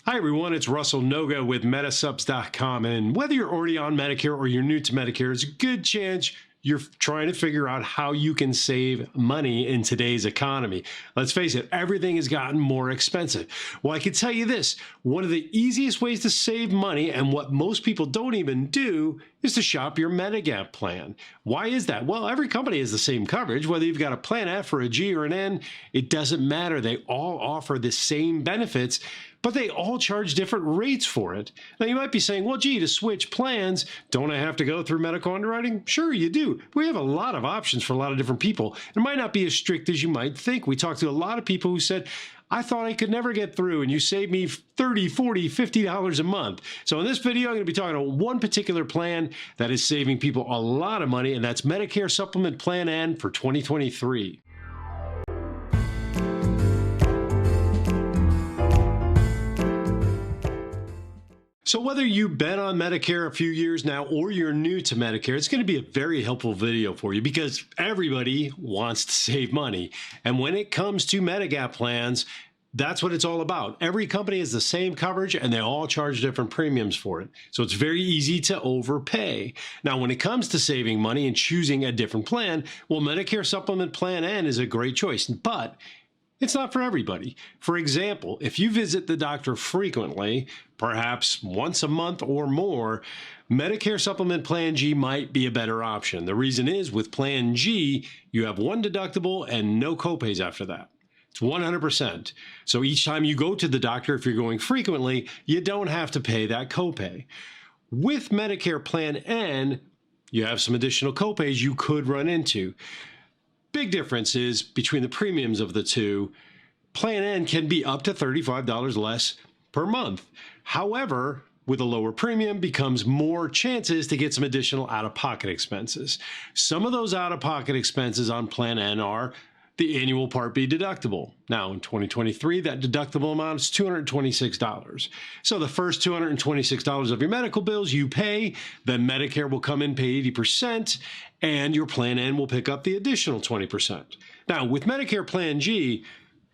Hi everyone, it's Russell Noga with Medisupps.com, and whether you're already on Medicare or you're new to Medicare, there's a good chance you're trying to figure out how you can save money in today's economy. Let's face it, everything has gotten more expensive. Well, I can tell you this, one of the easiest ways to save money, and what most people don't even do, is to shop your Medigap plan. Why is that? Well, every company has the same coverage. Whether you've got a Plan F or a G or an N, it doesn't matter. They all offer the same benefits, but they all charge different rates for it. Now, you might be saying, well, gee, to switch plans, don't I have to go through medical underwriting? Sure, you do. We have a lot of options for a lot of different people. It might not be as strict as you might think. We talked to a lot of people who said, I thought I could never get through, and you saved me $30, $40, $50 a month. So in this video, I'm going to be talking about one particular plan that is saving people a lot of money, and that's Medicare Supplement Plan N for 2023. So whether you've been on Medicare a few years now or you're new to Medicare, it's going to be a very helpful video for you because everybody wants to save money. And when it comes to Medigap plans, that's what it's all about. Every company has the same coverage and they all charge different premiums for it. So it's very easy to overpay. Now, when it comes to saving money and choosing a different plan, well, Medicare Supplement Plan N is a great choice, but it's not for everybody. For example, if you visit the doctor frequently, perhaps once a month or more, Medicare Supplement Plan G might be a better option. The reason is with Plan G, you have one deductible and no copays after that. It's 100%. So each time you go to the doctor, if you're going frequently, you don't have to pay that copay. With Medicare Plan N, you have some additional copays you could run into. Big difference is between the premiums of the two. Plan N can be up to $35 less per month. However, with a lower premium becomes more chances to get some additional out-of-pocket expenses. Some of those out-of-pocket expenses on Plan N are the annual Part B deductible. Now, in 2023, that deductible amount is $226. So the first $226 of your medical bills you pay, then Medicare will come in, pay 80%, and your Plan N will pick up the additional 20%. Now, with Medicare Plan G,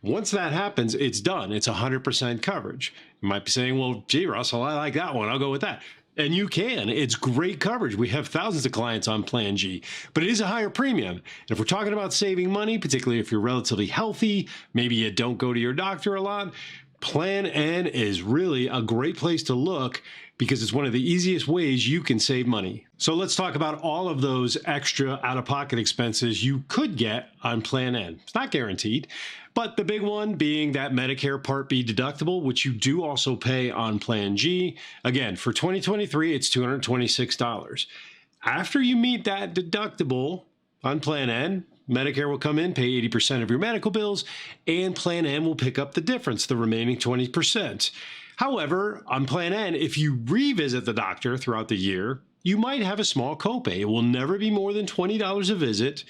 once that happens, it's done. It's 100% coverage. You might be saying, well, gee, Russell, I like that one. I'll go with that. And you can. It's great coverage. We have thousands of clients on Plan G, but it is a higher premium. And if we're talking about saving money, particularly if you're relatively healthy, maybe you don't go to your doctor a lot, Plan N is really a great place to look because it's one of the easiest ways you can save money. So let's talk about all of those extra out-of-pocket expenses you could get on Plan N. It's not guaranteed, but the big one being that Medicare Part B deductible, which you do also pay on Plan G. Again, for 2023, it's $226. After you meet that deductible on Plan N, Medicare will come in, pay 80% of your medical bills, and Plan N will pick up the difference, the remaining 20%. However, on Plan N, if you revisit the doctor throughout the year, you might have a small copay. It will never be more than $20 a visit,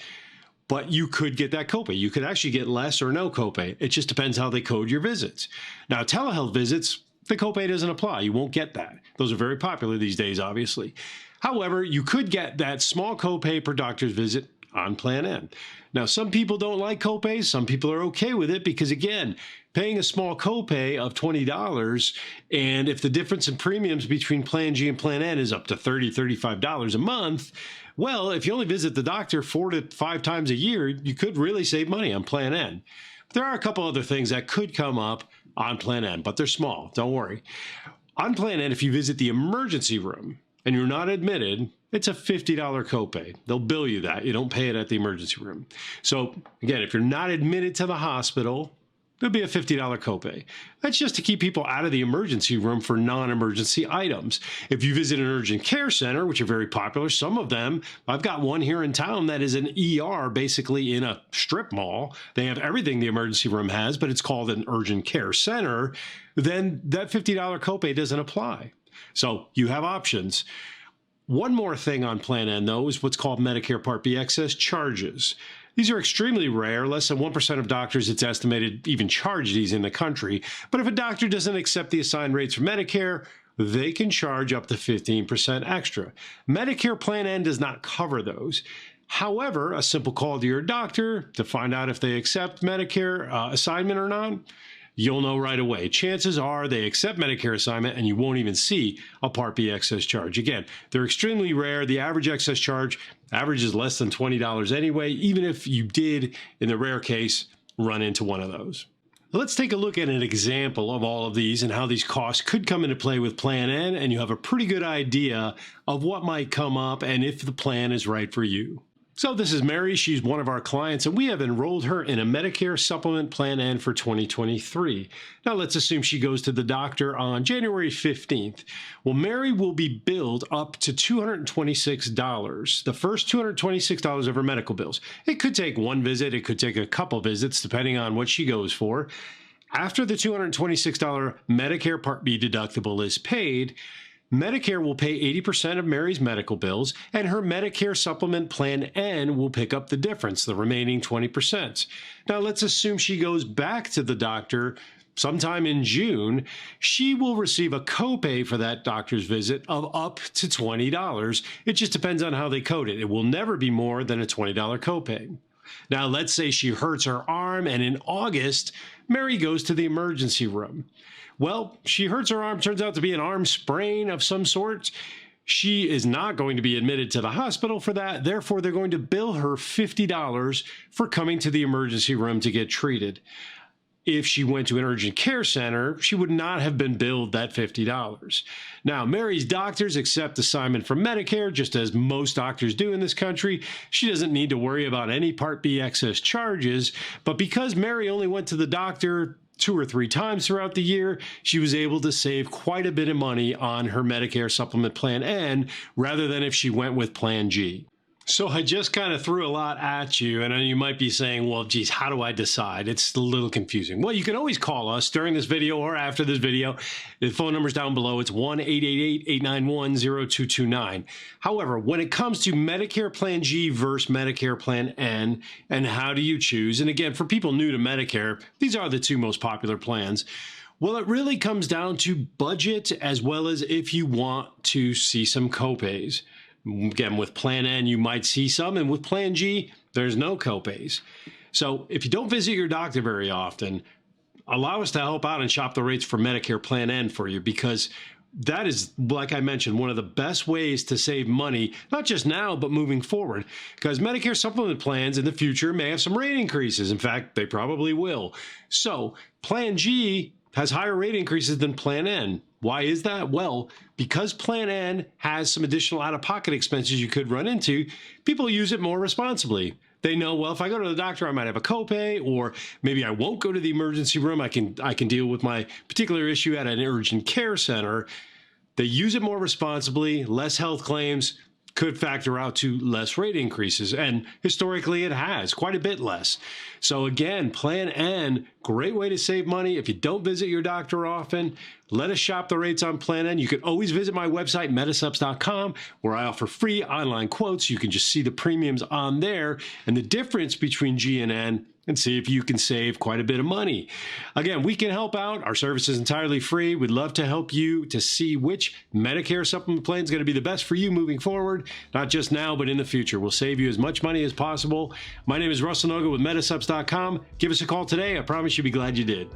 but you could get that copay. You could actually get less or no copay. It just depends how they code your visits. Now, telehealth visits, the copay doesn't apply. You won't get that. Those are very popular these days, obviously. However, you could get that small copay per doctor's visit on Plan N. Now, some people don't like copays. Some people are okay with it because, again, paying a small copay of $20, and if the difference in premiums between Plan G and Plan N is up to $30, $35 a month, well, if you only visit the doctor 4 to 5 times a year, you could really save money on Plan N. But there are a couple other things that could come up on Plan N, but they're small. Don't worry. On Plan N, if you visit the emergency room and you're not admitted, it's a $50 copay. They'll bill you that. You don't pay it at the emergency room. So again, if you're not admitted to the hospital, there'll be a $50 copay. That's just to keep people out of the emergency room for non-emergency items. If you visit an urgent care center, which are very popular, some of them, I've got one here in town that is an ER, basically in a strip mall. They have everything the emergency room has, but it's called an urgent care center. Then that $50 copay doesn't apply. So you have options. One more thing on Plan N, though, is what's called Medicare Part B excess charges. These are extremely rare. Less than 1% of doctors, it's estimated, even charge these in the country. But if a doctor doesn't accept the assigned rates for Medicare, they can charge up to 15% extra. Medicare Plan N does not cover those. However, a simple call to your doctor to find out if they accept Medicare assignment or not, you'll know right away. Chances are they accept Medicare assignment and you won't even see a Part B excess charge. Again, they're extremely rare. The average excess charge averages less than $20 anyway, even if you did, in the rare case, run into one of those. Let's take a look at an example of all of these and how these costs could come into play with Plan N, and you have a pretty good idea of what might come up and if the plan is right for you. So this is Mary. She's one of our clients, and we have enrolled her in a Medicare Supplement Plan N for 2023. Now let's assume she goes to the doctor on January 15th. Well, Mary will be billed up to $226, the first $226 of her medical bills. It could take one visit, it could take a couple visits, depending on what she goes for. After the $226 Medicare Part B deductible is paid, Medicare will pay 80% of Mary's medical bills, and her Medicare Supplement Plan N will pick up the difference, the remaining 20%. Now, let's assume she goes back to the doctor sometime in June. She will receive a copay for that doctor's visit of up to $20. It just depends on how they code it. It will never be more than a $20 copay. Now, let's say she hurts her arm, and in August, Mary goes to the emergency room. Well, she hurts her arm, turns out to be an arm sprain of some sort. She is not going to be admitted to the hospital for that. Therefore, they're going to bill her $50 for coming to the emergency room to get treated. If she went to an urgent care center, she would not have been billed that $50. Now, Mary's doctors accept assignment from Medicare, just as most doctors do in this country. She doesn't need to worry about any Part B excess charges, but because Mary only went to the doctor 2 or 3 times throughout the year, she was able to save quite a bit of money on her Medicare Supplement Plan N rather than if she went with Plan G. So I just kind of threw a lot at you, and you might be saying, well, geez, how do I decide? It's a little confusing. Well, you can always call us during this video or after this video. The phone number's down below. It's 1-888-891-0229. However, when it comes to Medicare Plan G versus Medicare Plan N, and how do you choose? And again, for people new to Medicare, these are the 2 most popular plans. Well, it really comes down to budget as well as if you want to see some copays. Again, with Plan N, you might see some, and with Plan G, there's no copays. So if you don't visit your doctor very often, allow us to help out and shop the rates for Medicare Plan N for you, because that is, like I mentioned, one of the best ways to save money, not just now, but moving forward, because Medicare supplement plans in the future may have some rate increases. In fact, they probably will. So Plan G has higher rate increases than Plan N. Why is that? Well, because Plan N has some additional out-of-pocket expenses you could run into, people use it more responsibly. They know, well, if I go to the doctor, I might have a copay, or maybe I won't go to the emergency room. I can deal with my particular issue at an urgent care center. They use it more responsibly, less health claims, could factor out to less rate increases. And historically, it has quite a bit less. So again, Plan N, great way to save money. If you don't visit your doctor often, let us shop the rates on Plan N. You can always visit my website, Medisupps.com, where I offer free online quotes. You can just see the premiums on there and the difference between G and N, and see if you can save quite a bit of money. Again, we can help out. Our service is entirely free. We'd love to help you to see which Medicare supplement plan is going to be the best for you moving forward, not just now, but in the future. We'll save you as much money as possible. My name is Russell Noga with Medisupps.com. Give us a call today. I promise you'll be glad you did.